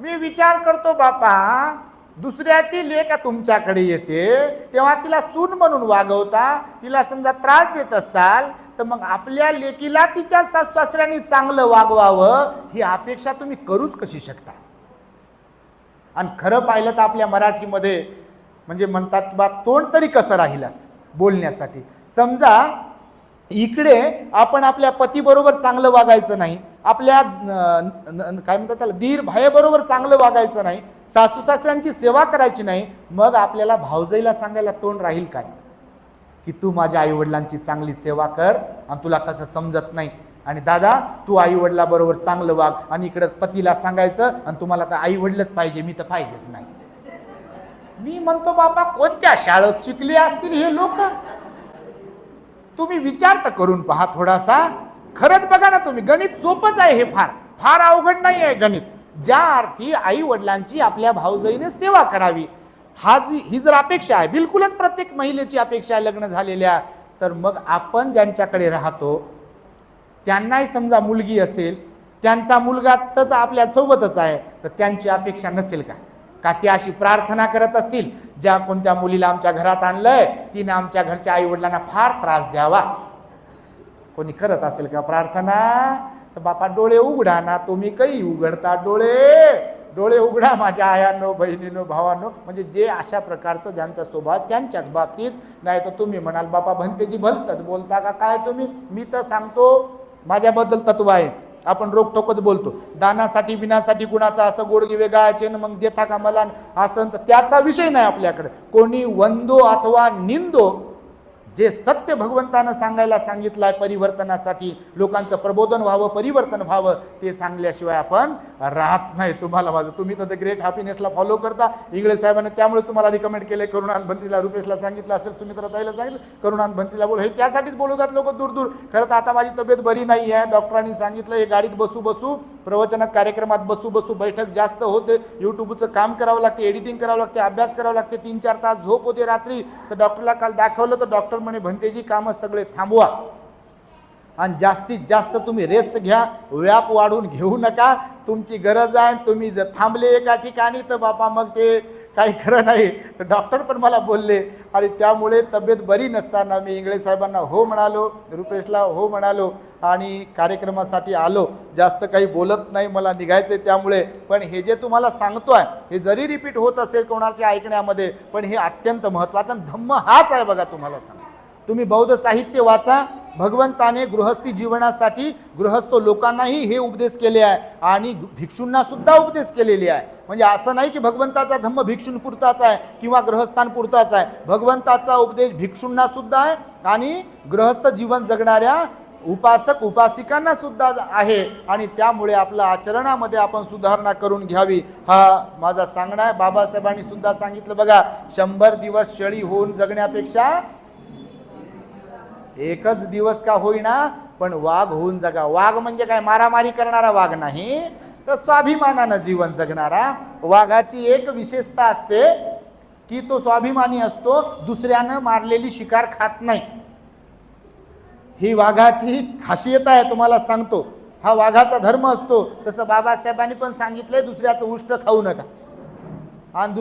मी विचार करतो बापा, दुसऱ्याची लेक तुमच्याकडे येते तेव्हा तिला सून म्हणून वागवता, तिला समजा त्रास देत असाल तर मग आपल्या लेकीला तिच्या सासू सासऱ्यांनी चांगलं वागवावं ही अपेक्षा तुम्ही करूच कशी शकता. आणि खरं पाहिलं तर आपल्या मराठीमध्ये म्हणजे म्हणतात की बा तोंड तरी कसं राहिलास बोलण्यासाठी. समजा इकडे आपण आपल्या पतीबरोबर चांगलं वागायचं नाही, आपल्या काय म्हणतात त्याला दीर भायेबरोबर चांगलं वागायचं नाही, सासू सासऱ्यांची सेवा करायची नाही, मग आपल्याला भावजाईला सांगायला तोंड राहील काय की तू माझ्या आईवडिलांची चांगली सेवा कर आणि तुला कसं समजत नाही, आणि दादा तू आईवडिलाबरोबर चांगलं वाग, आणि इकडं पतीला सांगायचं आणि तुम्हाला तर आईवडीलच पाहिजे, मी तर पाहिजेच नाही. मी म्हणतो बापा कोणत्या शाळेत शिकले असतील हे लोक? तुम्ही विचार तर करून पहा थोडासा. खरंच बघा ना तुम्ही, गणित सोपंच आहे हे, फार अवघड नाही आहे गणित. ज्या अर्थी आई वडिलांची आपल्या भावजाईने सेवा करावी ही जर अपेक्षा आहे, बिलकुलच प्रत्येक महिलेची अपेक्षा आहे लग्न झालेल्या, तर मग आपण ज्यांच्याकडे राहतो त्यांनाही समजा मुलगी असेल, त्यांचा मुलगा तर आपल्या सोबतच आहे, तर त्यांची अपेक्षा नसेल का ते अशी प्रार्थना करत असतील, ज्या कोणत्या मुलीला आमच्या घरात आणलंय तिने आमच्या घरच्या आई वडिलांना फार त्रास द्यावा. कोणी करत असेल का प्रार्थना? तर बापा डोळे उघडा ना, तुम्ही काही उघडता डोळे उघडा माझ्या आयांनो बहिणीनो भावांनो. म्हणजे जे अशा प्रकारचं ज्यांचा स्वभाव त्यांच्याच बाबतीत. नाही तर तुम्ही म्हणाल बापा भंतेजी भलतच बोलता का काय तुम्ही? मी तर सांगतो माझ्याबद्दल तत्व आहे, आपण रोखटोकच बोलतो. दानासाठी बिनासाठी कुणाचा असं गोडगिवे गायचे ना मग देता का मला असं, तर त्याचा विषय नाही आपल्याकडे. कोणी वंदो अथवा निंदो, जे सत्य भगवंतानं सांगायला सांगितलं आहे परिवर्तनासाठी, लोकांचं प्रबोधन व्हावं, परिवर्तन व्हावं, ते सांगल्याशिवाय आपण राहत नाही. तुम्हाला माझं, तुम्ही तर द ग्रेट हॅपीनेसला फॉलो करता इंगळे साहेबांनी, त्यामुळे तुम्हाला रिकमेंड केले. करुणात भंतीला, रुपेशला सांगितलं असेल, सुमित्राताईला सांगितलं, करुणात भंतीला बोल, हे त्यासाठीच बोलवतात लोक दूर दूर. खरं तर आता माझी तब्येत बरी नाही आहे, डॉक्टरांनी सांगितलं हे गाडीत बसू बसू, प्रवचनात कार्यक्रमात बसू बसू बैठक जास्त होते, यूट्यूबचं काम करावं लागते, एडिटिंग करावं लागते, अभ्यास करावं लागते, 3-4 तास झोप होते रात्री. तर डॉक्टरला काल दाखवलं तर डॉक्टर म्हणे भंतेजी कामं सगळे थांबवा आणि जास्तीत जास्त तुम्ही रेस्ट घ्या, व्याप वाढून घेऊ नका, तुमची गरज आहे. तुम्ही जर थांबले एका ठिकाणी तर बापा मग ते काही खरं नाही. तर डॉक्टर पण मला बोलले आणि त्यामुळे तब्येत बरी नसताना मी इंगळे साहेबांना हो म्हणालो, रुपेशला हो म्हणालो आणि कार्यक्रमासाठी आलो. जास्त काही बोलत नाही, मला निघायचं आहे त्यामुळे. पण हे जे तुम्हाला सांगतोय हे जरी रिपीट होत असेल कोणाच्या ऐकण्यामध्ये, पण हे अत्यंत महत्त्वाचं धम्म हाच आहे बघा. तुम्हाला सांग, तुम्ही बौद्ध साहित्य वाचा, भगवंताने गृहस्थी जीवनासाठी गृहस्थ लोकांनाही हे उपदेश केले आहे आणि भिक्षूंना सुद्धा उपदेश केलेले आहे. म्हणजे असं नाही की भगवंताचा धम्म भिक्षूंपुरताच आहे किंवा गृहस्थांपुरताच आहे. भगवंताचा उपदेश भिक्षूंना सुद्धा आहे आणि गृहस्थ जीवन जगणाऱ्या उपासक उपासिकांना सुद्धा आहे. आणि त्यामुळे आपल्या आचरणामध्ये आपण सुधारणा करून घ्यावी, हा माझा सांगणं आहे. बाबासाहेबांनी सुद्धा सांगितलं बघा, 100 दिवस शेळी होऊन जगण्यापेक्षा एकच दिवस का होईना पण वाघ होऊन जगा. वाघ म्हणजे काय, मारामारी करणारा वाघ नाही, तर स्वाभिमानानं जीवन जगणारा. वाघाची एक विशेषता असते की तो स्वाभिमानी असतो, दुसऱ्यानं मारलेली शिकार खात नाही. ही वाघाची खासियत आहे, तुम्हाला सांगतो. हा वाघाचा धर्म असतो. तसं बाबासाहेबांनी पण सांगितलंय, दुसऱ्याचं उष्ट खाऊ नका आणि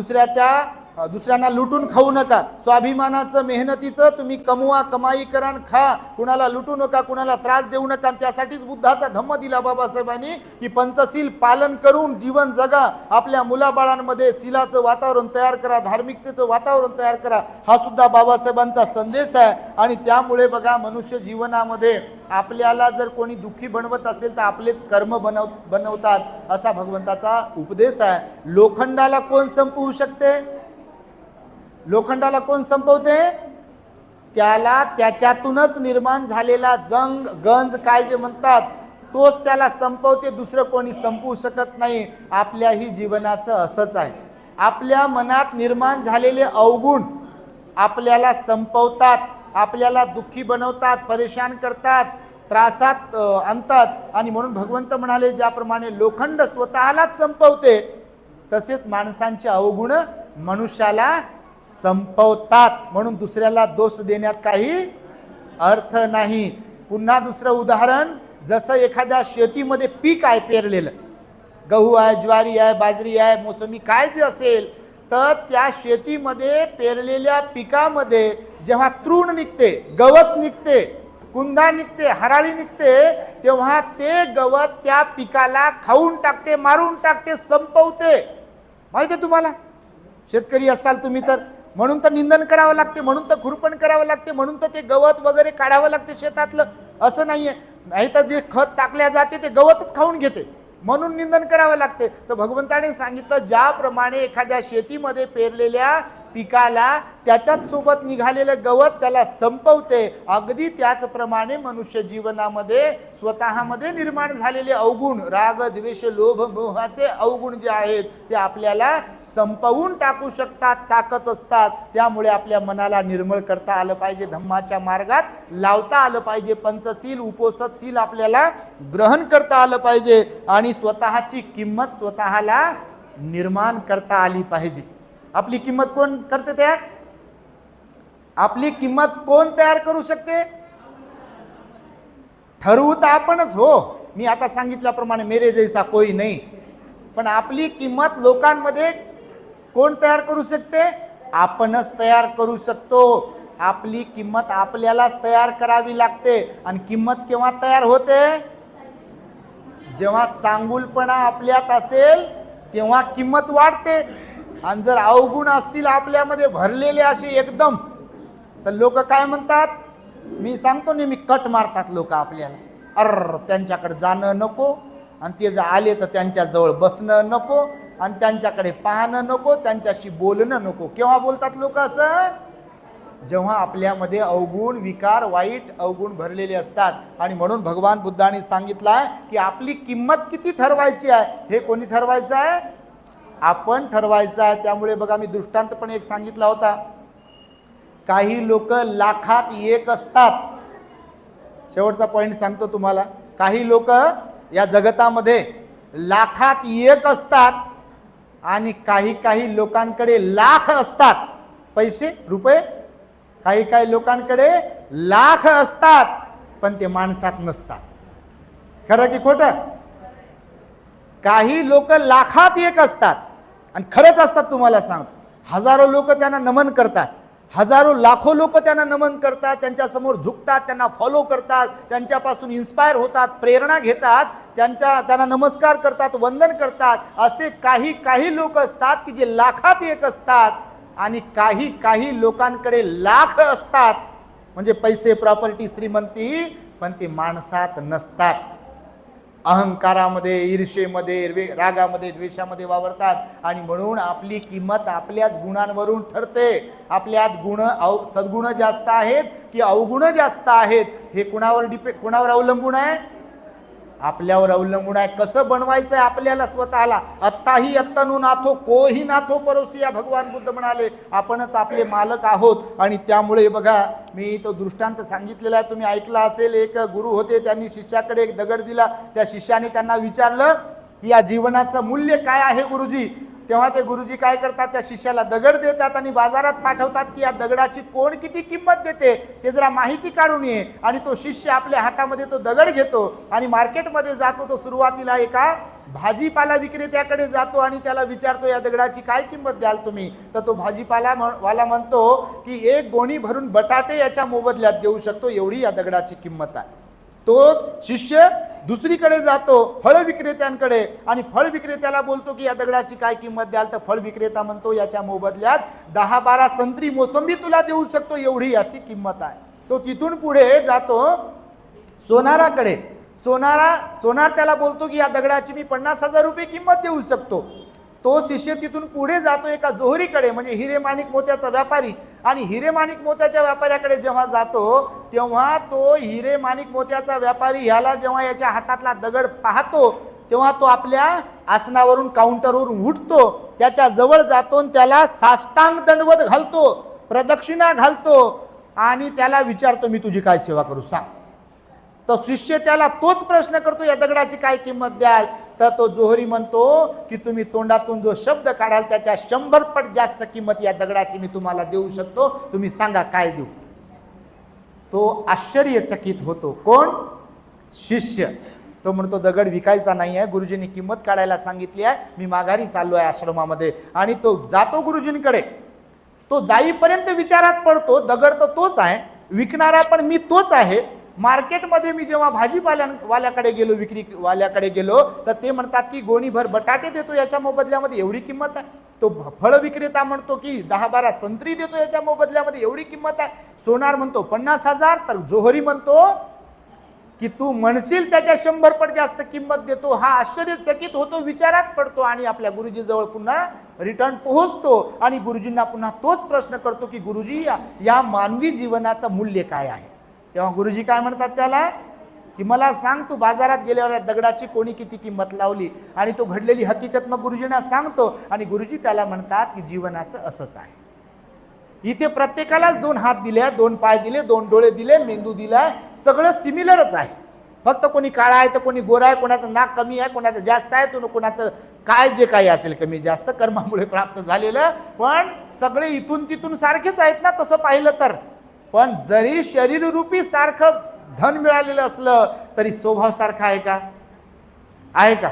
दुसऱ्यांना लुटून खाऊ नका. स्वाभिमानाचं, मेहनतीचं तुम्ही कमवा, कमाई करा, खा, कुणाला लुटू नका, कुणाला त्रास देऊ नका. त्यासाठीच बुद्धाचा धम्म दिला बाबासाहेबांनी की पंचशील पालन करून जीवन जगा, आपल्या मुलाबाळांमध्ये शीलाचं वातावरण तयार करा, धार्मिकतेचं वातावरण तयार करा. हा सुद्धा बाबासाहेबांचा संदेश आहे. आणि त्यामुळे बघा, मनुष्य जीवनामध्ये आपल्याला जर कोणी दुःखी बनवत असेल तर आपलेच कर्म बनवतात, असा भगवंताचा उपदेश आहे. लोखंडाला कोण संपवू शकते? लोखंडाला कोण संपवते? त्याला त्याच्यातूनच निर्माण झालेला जंग गंज काय जे म्हणतात तोच त्याला संपवते, दुसरं कोणी संपवू शकत नाही. आपल्याही जीवनाचं असंच आहे. आपल्या मनात निर्माण झालेले अवगुण आपल्याला संपवतात, आपल्याला दुःखी बनवतात, परेशान करतात, त्रासात आणतात. आणि म्हणून भगवंत म्हणाले, ज्याप्रमाणे लोखंड स्वतःलाच संपवते तसेच माणसांचे अवगुण मनुष्याला संपवतात. म्हणून दुसऱ्याला दोष देण्यात काही अर्थ नाही. पुन्हा दुसरं उदाहरण, जसं एखाद्या शेतीमध्ये पीक आहे पेरलेलं, गहू आहे, ज्वारी आहे, बाजरी आहे, मोसंबी काय जे असेल, तर त्या शेतीमध्ये पेरलेल्या पिकामध्ये जेव्हा तृण निघते, गवत निघते, कुंदा निघते, हराळी निघते, तेव्हा ते गवत त्या पिकाला खाऊन टाकते, मारून टाकते, संपवते. माहिती आहे तुम्हाला? शेतकरी असाल तुम्ही तर, म्हणून तर निंदन करावं लागते, म्हणून तर खुरपण करावं लागते, म्हणून तर ते गवत वगैरे काढावं लागते शेतातलं. असं नाहीये, नाही तर जे खत टाकल्या जाते ते गवतच खाऊन घेते, म्हणून निंदन करावं लागते. तर भगवंताने सांगितलं, ज्याप्रमाणे एखाद्या शेतीमध्ये पेरलेल्या पिकाला त्याच्याच सोबत निघालेलं गवत त्याला संपवते, अगदी त्याचप्रमाणे मनुष्य जीवनामध्ये स्वतःमध्ये निर्माण झालेले अवगुण, राग, द्वेष, लोभ, मोहाचे अवगुण जे आहेत ते आपल्याला संपवून टाकू शकतात, टाकत असतात. त्यामुळे आपल्या मनाला निर्मळ करता आलं पाहिजे, धम्माच्या मार्गात लावता आलं पाहिजे, पंचशील उपोषणशील आपल्याला ग्रहण करता आलं पाहिजे आणि स्वतःची किंमत स्वतःला निर्माण करता आली पाहिजे. आपली किंमत कोण करते तयार? आपली किंमत कोण तयार करू शकते? ठरवू तर आपणच. हो, मी आता सांगितल्याप्रमाणे मेरे जैसा कोई नाही. पण आपली किंमत लोकांमध्ये कोण तयार करू शकते? आपणच तयार करू शकतो. आपली किंमत आपल्यालाच तयार करावी लागते. आणि किंमत केव्हा तयार होते? जेव्हा चांगुलपणा आपल्यात असेल तेव्हा किंमत वाढते. आणि जर अवगुण असतील आपल्यामध्ये भरलेले असे एकदम, तर लोक काय म्हणतात? मी सांगतो नेहमी, कट मारतात लोक आपल्याला. त्यांच्याकडे जाणं नको, आणि ते जर आले तर त्यांच्याजवळ बसणं नको, आणि त्यांच्याकडे पाहणं नको, त्यांच्याशी बोलणं नको. केव्हा बोलतात लोक असं? जेव्हा आपल्यामध्ये अवगुण विकार वाईट अवगुण भरलेले असतात. आणि म्हणून भगवान बुद्धांनी सांगितलं आहे की आपली किंमत किती ठरवायची आहे हे कोणी ठरवायचं आहे? आपण ठरवायचं आहे. त्यामुळे बघा मी दृष्टांत पण एक सांगितला होता. काही लोक लाखात एक असतात. शेवटचा पॉईंट सांगतो तुम्हाला. काही लोक या जगतामध्ये लाखात एक असतात आणि काही काही लोकांकडे लाख असतात. पैसे रुपये काही काही लोकांकडे लाख असतात पण ते माणसात नसतात. खरं की खोटं? काही लोक लाखात एक असतात आणि खरंच असतात. तुम्हाला सांगतो, हजारो लोक त्यांना नमन करतात, हजारो लाखो लोक त्यांना नमन करतात, त्यांच्या समोर झुकतात, त्यांना फॉलो करतात, त्यांच्यापासून इन्स्पायर होतात, प्रेरणा घेतात, त्यांना नमस्कार करतात, वंदन करतात. असे काही काही लोक असतात की जे लाखात एक असतात आणि काही काही लोकांकडे लाख असतात. म्हणजे पैसे, प्रॉपर्टी, श्रीमंती, पण ते माणसात नसतात. अहंकारामध्ये, ईर्षेमध्ये, रागामध्ये, द्वेषामध्ये वावरतात. आणि म्हणून आपली किंमत आपल्याच गुणांवरून ठरते. आपल्यात सद्गुण जास्त आहेत की अवगुण जास्त आहेत हे कुणावर अवलंबून आहे? आपल्यावर अवलंबून आहे. कसं बनवायचं आहे आपल्याला स्वतःला. आत्ताही अत्तनु नाथो कोही नाथो परोसिया, भगवान बुद्ध म्हणाले. आपणच आपले मालक आहोत. आणि त्यामुळे बघा मी तो दृष्टांत सांगितलेला आहे, तुम्ही ऐकला असेल. एक गुरु होते, त्यांनी शिष्याकडे एक दगड दिला. त्या शिष्याने त्यांना विचारलं की या जीवनाचं मूल्य काय आहे गुरुजी? तेव्हा ते गुरुजी काय करतात, त्या शिष्याला दगड देतात आणि बाजारात पाठवतात की या दगडाची कोण किती किंमत देते ते जरा माहिती काढून ये. आणि तो शिष्य आपल्या हातामध्ये तो दगड घेतो आणि मार्केटमध्ये जातो. तो सुरुवातीला एका भाजीपाला विक्रेत्याकडे जातो आणि त्याला विचारतो या दगडाची काय किंमत द्याल तुम्ही? तर तो वाला म्हणतो की एक गोणी भरून बटाटे याच्या मोबदल्यात देऊ शकतो, एवढी या दगडाची किंमत आहे. तो शिष्य दुसरीकडे जातो फळ विक्रेत्यांकडे आणि फळ विक्रेत्याला बोलतो की या दगडाची काय किंमत द्याल? तर फळ विक्रेता म्हणतो याच्या मोबदल्यात 10-12 संत्री मोसंबी तुला देऊ शकतो, एवढी याची किंमत आहे. तो तिथून पुढे जातो सोनाराकडे. सोनार त्याला बोलतो की या दगडाची मी 50,000 रुपये किंमत देऊ शकतो. तो शिष्य तिथून पुढे जातो एका जोहरीकडे, म्हणजे हिरे माणिक मोत्याचा व्यापारी. आणि हिरे माणिक मोत्याच्या व्यापाऱ्याकडे जेव्हा जातो तेव्हा तो हिरे माणिक मोत्याचा व्यापारी ह्याला जेव्हा याच्या हातातला दगड पाहतो तेव्हा तो आपल्या आसनावरून काउंटरवरून उठतो, त्याच्या जवळ जातो आणि त्याला साष्टांग दंडवत घालतो, प्रदक्षिणा घालतो आणि त्याला विचारतो मी तुझी काय सेवा करू सांग. तो शिष्य त्याला तोच प्रश्न करतो या दगडाची काय किंमत द्याल? तर तो जोहरी म्हणतो की तुम्ही तोंडातून जो शब्द काढाल त्याच्या 100 पट जास्त किंमत या दगडाची मी तुम्हाला देऊ शकतो, तुम्ही सांगा काय देऊ. तो आश्चर्यचकित होतो. कोण? शिष्य. तो म्हणतो दगड विकायचा नाही आहे, गुरुजींनी किंमत काढायला सांगितली आहे, मी माघारी चाललो आहे आश्रमामध्ये. आणि तो जातो गुरुजींकडे. तो जाईपर्यंत विचारात पडतो दगड तर तोच आहे, विकणारा पण मी तोच आहे. मार्केटमध्ये मी जेव्हा भाजीपाल्यावाल्याकडे गेलो, विक्रीवाल्याकडे गेलो, तर ते म्हणतात की गोणीभर बटाटे देतो याच्या मोबदल्यामध्ये एवढी किंमत आहे. तो फळ विक्रेता म्हणतो की 10-12 संत्री देतो याच्या मोबदल्यामध्ये एवढी किंमत आहे. सोनार म्हणतो 50,000. तर जोहरी म्हणतो की तू म्हणशील त्याच्या 100 पट जास्त किंमत देतो. हा आश्चर्यचकित होतो, विचारात पडतो आणि आपल्या गुरुजीजवळ पुन्हा रिटर्न पोहोचतो आणि गुरुजींना पुन्हा तोच प्रश्न करतो की गुरुजी या मानवी जीवनाचं मूल्य काय आहे? तेव्हा गुरुजी काय म्हणतात त्याला की मला सांग तू बाजारात गेल्यावर या दगडाची कोणी किती किंमत लावली? आणि तो घडलेली हकीकत मग गुरुजींना सांगतो आणि गुरुजी त्याला म्हणतात की जीवनाचं असंच आहे. इथे प्रत्येकालाच 2 हात दिले, 2 पाय दिले, 2 डोळे दिले, मेंदू दिलाय, सगळं सिमिलरच आहे. फक्त कोणी काळा आहे तर कोणी गोरा आहे, कोणाचं नाक कमी आहे, कोणाचं जास्त आहे, तो कोणाचं काय जे काही असेल कमी जास्त कर्मामुळे प्राप्त झालेलं, पण सगळे इथून तिथून सारखेच आहेत ना तसं पाहिलं तर. पण जरी शरीररूपी सारखं धन मिळालेलं असलं तरी स्वभाव सारखा आहे का? आहे का?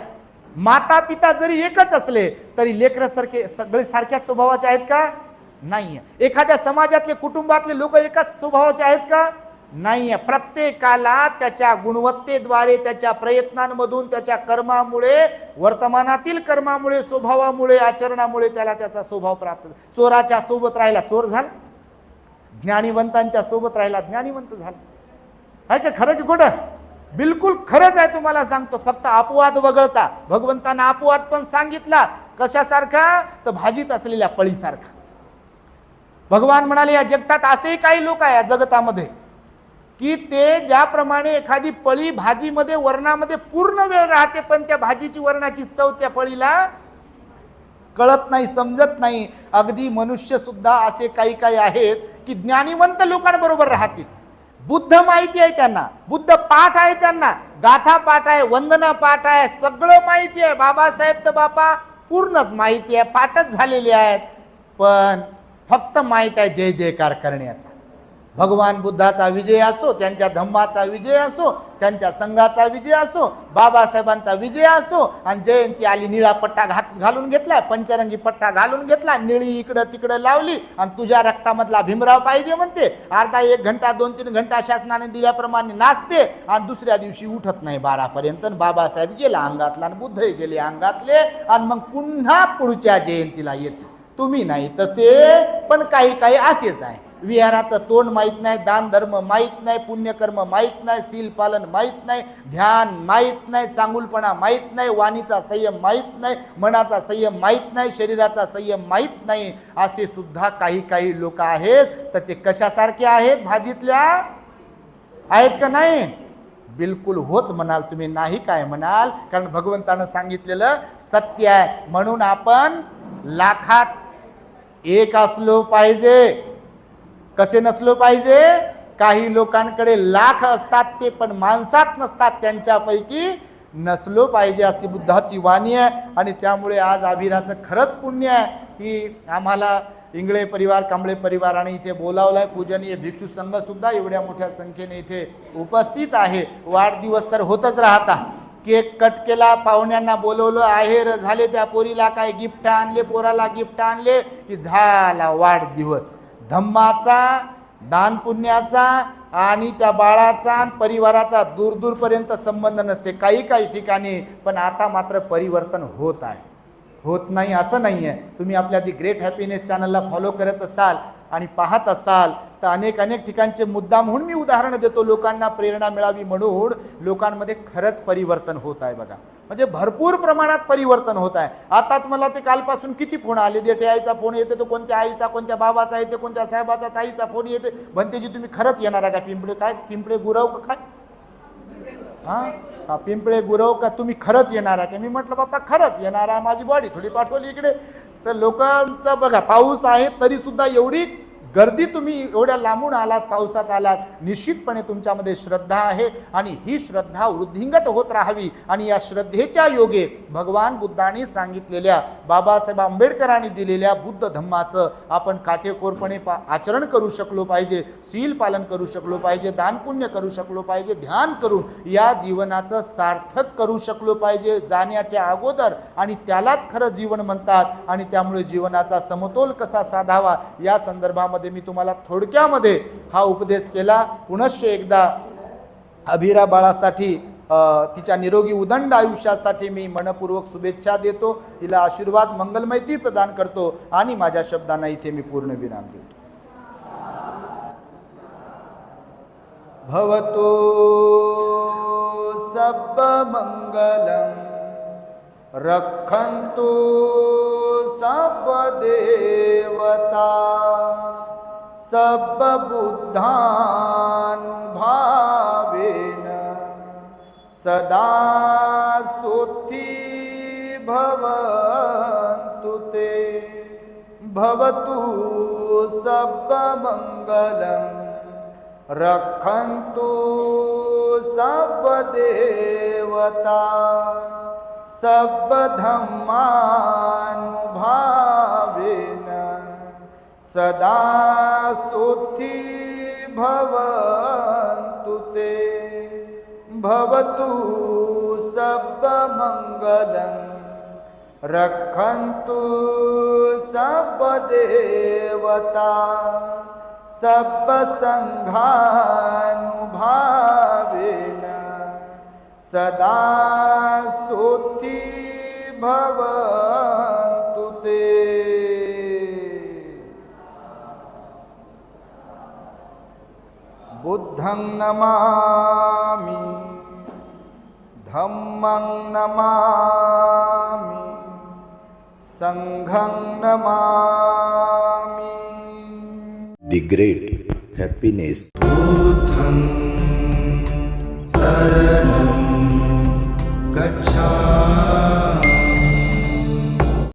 माता पिता जरी एकच असले तरी लेकरं सगळे सारख्याच स्वभावाचे आहेत का? नाही. एखाद्या समाजातले कुटुंबातले लोक एकाच स्वभावाचे आहेत का? नाही. प्रत्येकाला त्याच्या गुणवत्तेद्वारे, त्याच्या प्रयत्नांमधून, त्याच्या कर्मामुळे, वर्तमानातील कर्मामुळे, स्वभावामुळे, आचरणामुळे त्याला त्याचा स्वभाव प्राप्त. चोराच्या सोबत राहिला चोर झाला, ज्ञानीवंतांच्या सोबत राहिला ज्ञानीवंत झाला. आहे का? खरं की खोटं? बिलकुल खरंच आहे. तुम्हाला सांगतो, फक्त अपवाद वगळता. भगवंतांना अपवाद पण सांगितला. कशासारखा? तर भाजीत असलेल्या पळीसारखा. भगवान म्हणाले या जगतात असेही काही लोक आहे या जगतामध्ये की ते ज्याप्रमाणे एखादी पळी भाजीमध्ये वरणामध्ये पूर्ण वेळ राहते, पण त्या भाजीची वरणाची चव त्या पळीला कळत नाही, समजत नाही. अगदी मनुष्य सुद्धा असे काही काही आहेत की ज्ञानिवंत लोकांबरोबर राहतील. बुद्ध माहिती आहे त्यांना, बुद्ध पाठ आहे त्यांना, गाथा पाठ आहे, वंदना पाठ आहे, सगळं माहिती आहे. बाबासाहेब तर बापा पूर्णच माहिती आहे, पाठच झालेले आहेत, पण फक्त माहित आहे जय जयकार करण्याचा. भगवान बुद्धाचा विजय असो, त्यांच्या धम्माचा विजय असो, त्यांच्या संघाचा विजय असो, बाबासाहेबांचा विजय असो, आणि जयंती आली निळा पट्टा घालून घेतला, पंचरंगी पट्टा घालून घेतला, निळी इकडं तिकडं लावली आणि तुझ्या रक्तामधला भीमराव पाहिजे म्हणते. अर्धा 1 घंटा 2-3 घंटा शासनाने दिल्याप्रमाणे नाचते आणि दुसऱ्या दिवशी उठत नाही 12पर्यंत. बाबासाहेब गेला अंगातला आणि बुद्धही गेले अंगातले आणि मग पुन्हा पुढच्या जयंतीला येते. तुम्ही नाही तसे, पण काही काही असेच आहे. विहाराचं तोंड माहीत नाही, दान धर्म माहीत नाही, पुण्यकर्म माहीत नाही, सील पालन माहीत नाही, ध्यान माहीत नाही, चांगुलपणा माहीत नाही, वाणीचा संयम माहीत नाही, मनाचा संयम माहीत नाही, शरीराचा संयम माहीत नाही. असे सुद्धा काही काही लोक आहेत. तर ते कशासारखे आहेत? भाजीतल्या आहेत का नाही? बिलकुल होच म्हणाल तुम्ही, नाही काय म्हणाल? कारण भगवंतानं सांगितलेलं सत्य आहे. म्हणून आपण लाखात एक असलो पाहिजे. कसे नसलो पाहिजे? काही लोकांकडे लाख असतात ते पण माणसात नसतात, त्यांच्यापैकी नसलो पाहिजे, अशी बुद्धाची वाणी आहे. आणि त्यामुळे आज आभिराचं खरंच पुण्य आहे की आम्हाला इंगळे परिवार, कांबळे परिवाराने इथे बोलावलं आहे. पूजनीय भिक्षू संघ सुद्धा एवढ्या मोठ्या संख्येने इथे उपस्थित आहे. वाढदिवस तर होतच राहता. केक कट केला, पाहुण्यांना बोलवलं, आहेर झाले, त्या पोरीला काय गिफ्ट आणले, पोराला गिफ्ट आणले की झाला वाढदिवस. धम्माचा, दान पुण्याचा आणि त्या बाळाचा परिवाराचा दूरदूरपर्यंत संबंध नसते काही काही ठिकाणी. पण आता मात्र परिवर्तन होत आहे, होत नाही असं नाही आहे. तुम्ही आपल्या दी ग्रेट हॅपीनेस चॅनलला फॉलो करत असाल आणि पाहत असाल तर अनेक ठिकाणचे मुद्दा म्हणून मी उदाहरणं देतो, लोकांना प्रेरणा मिळावी म्हणून. लोकांमध्ये खरंच परिवर्तन होत आहे बघा, म्हणजे भरपूर प्रमाणात परिवर्तन होत आहे. आताच मला ते कालपासून किती फोन आले, देठे आईचा फोन येते, तो कोणत्या आईचा, कोणत्या बाबाचा येते, कोणत्या साहेबाचा, ताईचा फोन येते. म्हणतेजी तुम्ही खरंच येणार आहे का पिंपळे? काय पिंपळे गुरव का काय? हां पिंपळे गुरव का तुम्ही खरंच येणार आहे का? मी म्हटलं बाप्पा खरंच येणार आहे, माझी बॉडी थोडी पाठवली इकडे. तर लोकांचा बघा पाऊस आहे तरी सुद्धा एवढी गर्दी, तुम्ही एवढ्या लांबून आलात, पावसात आलात, निश्चितपणे तुमच्यामध्ये श्रद्धा आहे आणि ही श्रद्धा वृद्धिंगत होत राहावी. आणि या श्रद्धेच्या योगे भगवान बुद्धांनी सांगितलेल्या, बाबासाहेब आंबेडकरांनी दिलेल्या बुद्ध धम्माचं आपण काटेकोरपणे आचरण करू शकलो पाहिजे, सील पालन करू शकलो पाहिजे, दानपुण्य करू शकलो पाहिजे, ध्यान करून या जीवनाचं सार्थक करू शकलो पाहिजे जाण्याच्या अगोदर. आणि त्यालाच खरं जीवन म्हणतात. आणि त्यामुळे जीवनाचा समतोल कसा साधावा या संदर्भामध्ये मी तुम्हाला थोडक्यामध्ये हा उपदेश केला. पुनश्च एकदा अभिरा बाळासाठी, तिच्या निरोगी उदंड आयुष्यासाठी मी मनपूर्वक शुभेच्छा देतो, तिला आशीर्वाद मंगलमयती प्रदान करतो आणि माझ्या शब्दांना इथे मी पूर्ण विराम देतो. भवतो सब मंगलम रक्षन्तु सब देवता सब बुद्धानुभावेन सदा सोत्थी भवन्तु ते. भवतु सब मंगलम रक्षन्तु सब देवता सब धम्मानुभावेन सदा सोत्थी भवन्तु ते. भवतु सब मंगलम रक्षन्तु सब देवता सब संघानुभावेन सदा सोत्थी भवन्तु ते. बुद्धं नमामि, धम्मं नमामि, संघं नमामि. the great happiness. शरणं गच्छामि